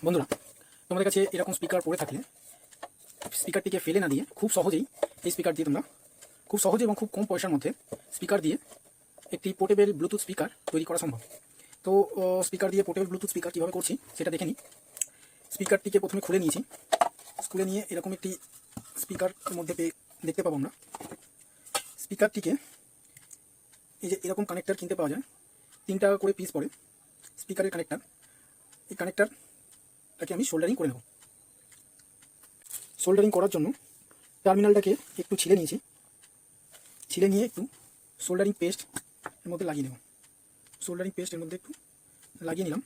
বন্ধুরা, তোমাদের কাছে এরকম স্পিকার পড়ে থাকলে স্পিকারটিকে ফেলে না দিয়ে খুব সহজেই এই স্পিকার দিয়ে তোমরা খুব সহজে এবং খুব কম পয়সার মধ্যে স্পিকার দিয়ে একটি পোর্টেবল ব্লুটুথ স্পিকার তৈরি করা সম্ভব। তো স্পিকার দিয়ে পোর্টেবল ব্লুটুথ স্পিকার কীভাবে করছি সেটা দেখে নিই। স্পিকারটিকে প্রথমে খুলে নিয়েছি। খুলে নিয়ে এরকম একটি স্পিকার মধ্যে দেখতে পাবো আমরা। স্পিকারটিকে এই যে এরকম কানেক্টার কিনতে পাওয়া যায়, 3 টাকা করে পিস পড়ে স্পিকারের কানেক্টার। এই কানেক্টারটাকে আমি সোল্ডারিং করে নেব। সোল্ডারিং করার জন্য টার্মিনালটাকে একটু ছিলে নিয়েছি। ছিলে নিয়ে একটু সোল্ডারিং পেস্ট এর মধ্যে লাগিয়ে নেব। সোল্ডারিং পেস্ট এর মধ্যে একটু লাগিয়ে নিলাম।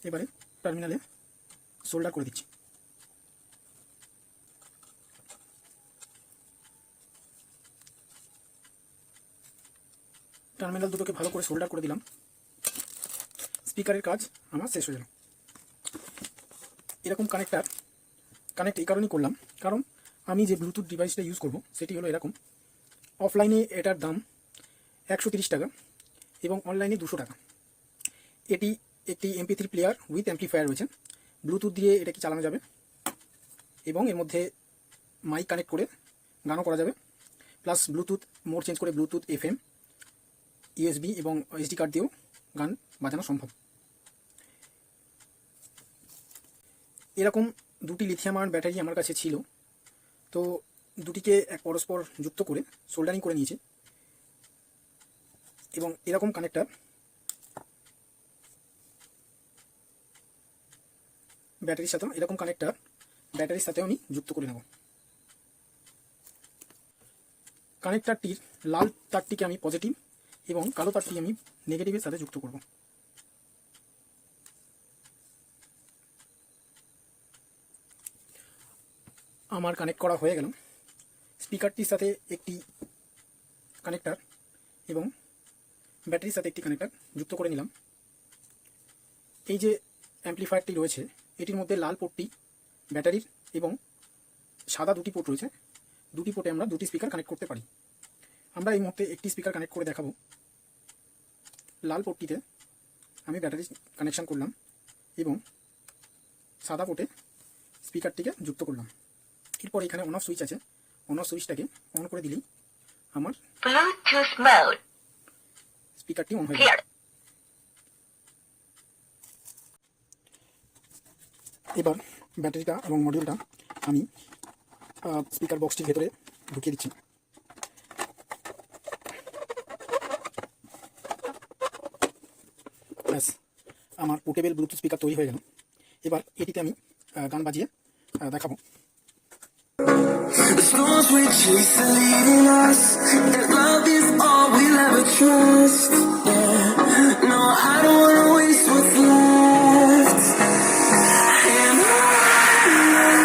এবারে টার্মিনালে সোল্ডার করে দিচ্ছি। টার্মিনাল দুটোকে ভালো করে সোল্ডার করে দিলাম। স্পিকারের কাজ আমার শেষ হয়ে গেল। এরকম কানেক্ট এই কারণেই করলাম, কারণ আমি যে ব্লুটুথ ডিভাইসটা ইউজ করব সেটি হলো এরকম। অফলাইনে এটার দাম 130 টাকা এবং অনলাইনে 200 টাকা। এটি একটি MP3 প্লেয়ার উইথ অ্যাম্পলিফায়ার রয়েছে। ব্লুটুথ দিয়ে এটাকে চালানো যাবে এবং এর মধ্যে মাইক কানেক্ট করে গানও করা যাবে, প্লাস ব্লুটুথ মোড চেঞ্জ করে ব্লুটুথ FM, USB এবং SD কার্ড দিয়েও গান বাজানো সম্ভব। এরকম দুটি লিথিয়াম আয়ন ব্যাটারি আমার কাছে ছিল, তো দুটিকে এক পরস্পর যুক্ত করে সোল্ডারিং করে নিয়েছি এবং এরকম কানেক্টার ব্যাটারির সাথেও আমি যুক্ত করে নেব। কানেক্টারটির লাল তারটিকে আমি পজিটিভ এবং কালো তারটি আমি নেগেটিভের সাথে যুক্ত করব। আমার কানেক্ট করা হয়ে গেল। স্পিকারটির সাথে একটি কানেক্টার এবং ব্যাটারির সাথে একটি কানেক্টার যুক্ত করে নিলাম। এই যে অ্যাম্পলিফায়ারটি রয়েছে এটির মধ্যে লাল পোর্টটি ব্যাটারির এবং সাদা দুটি পোর্ট রয়েছে। দুটি পোর্টে আমরা দুটি স্পিকার কানেক্ট করতে পারি। আমরা এই মুহূর্তে একটি স্পিকার কানেক্ট করে দেখাবো। লাল পোর্টটিতে আমি ব্যাটারি কানেকশান করলাম এবং সাদা পোর্টে স্পিকারটিকে যুক্ত করলাম। এরপর এখানে অন অফ সুইচ আছে, অন অফ সুইচটাকে অন করে দিলেই আমার স্পিকারটি অন হয়ে যাবে। এবার ব্যাটারিটা এবং মডিউলটা আমি স্পিকার বক্সটির ভেতরে ঢুকিয়ে দিচ্ছি। ব্যাস, আমার পোর্টেবল ব্লুটুথ স্পিকার তৈরি হয়ে গেল। এবার এটিতে আমি গান বাজিয়ে দেখাবো। The storms we chase are leading us, that love is all we'll ever trust. Yeah, no, I don't wanna waste what's left. And on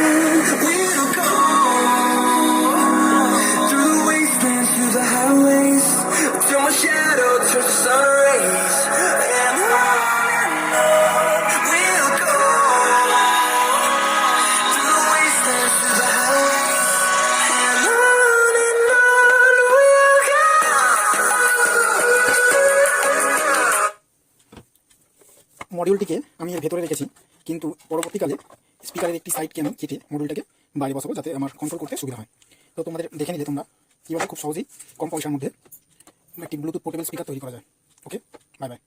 we'll go, through the wastelands, through the highways, till my shadow turns to sun rays. And on we'll go, through the wastelands, through the highways. মডিউলটিকে আমি এর ভেতরে রেখেছি, কিন্তু পরবর্তীকালে স্পিকারের একটি সাইডকে আমি কেটে মডিউলটাকে বাইরে বসাবো যাতে আমার কন্ট্রোল করতে সুবিধা হয়। তো তোমাদের দেখে নিলে তোমরা কীভাবে খুব সহজেই কম পয়সার মধ্যে একটি ব্লুটুথ পোর্টেবল স্পিকার তৈরি করা যায়। ওকে, বাই বাই।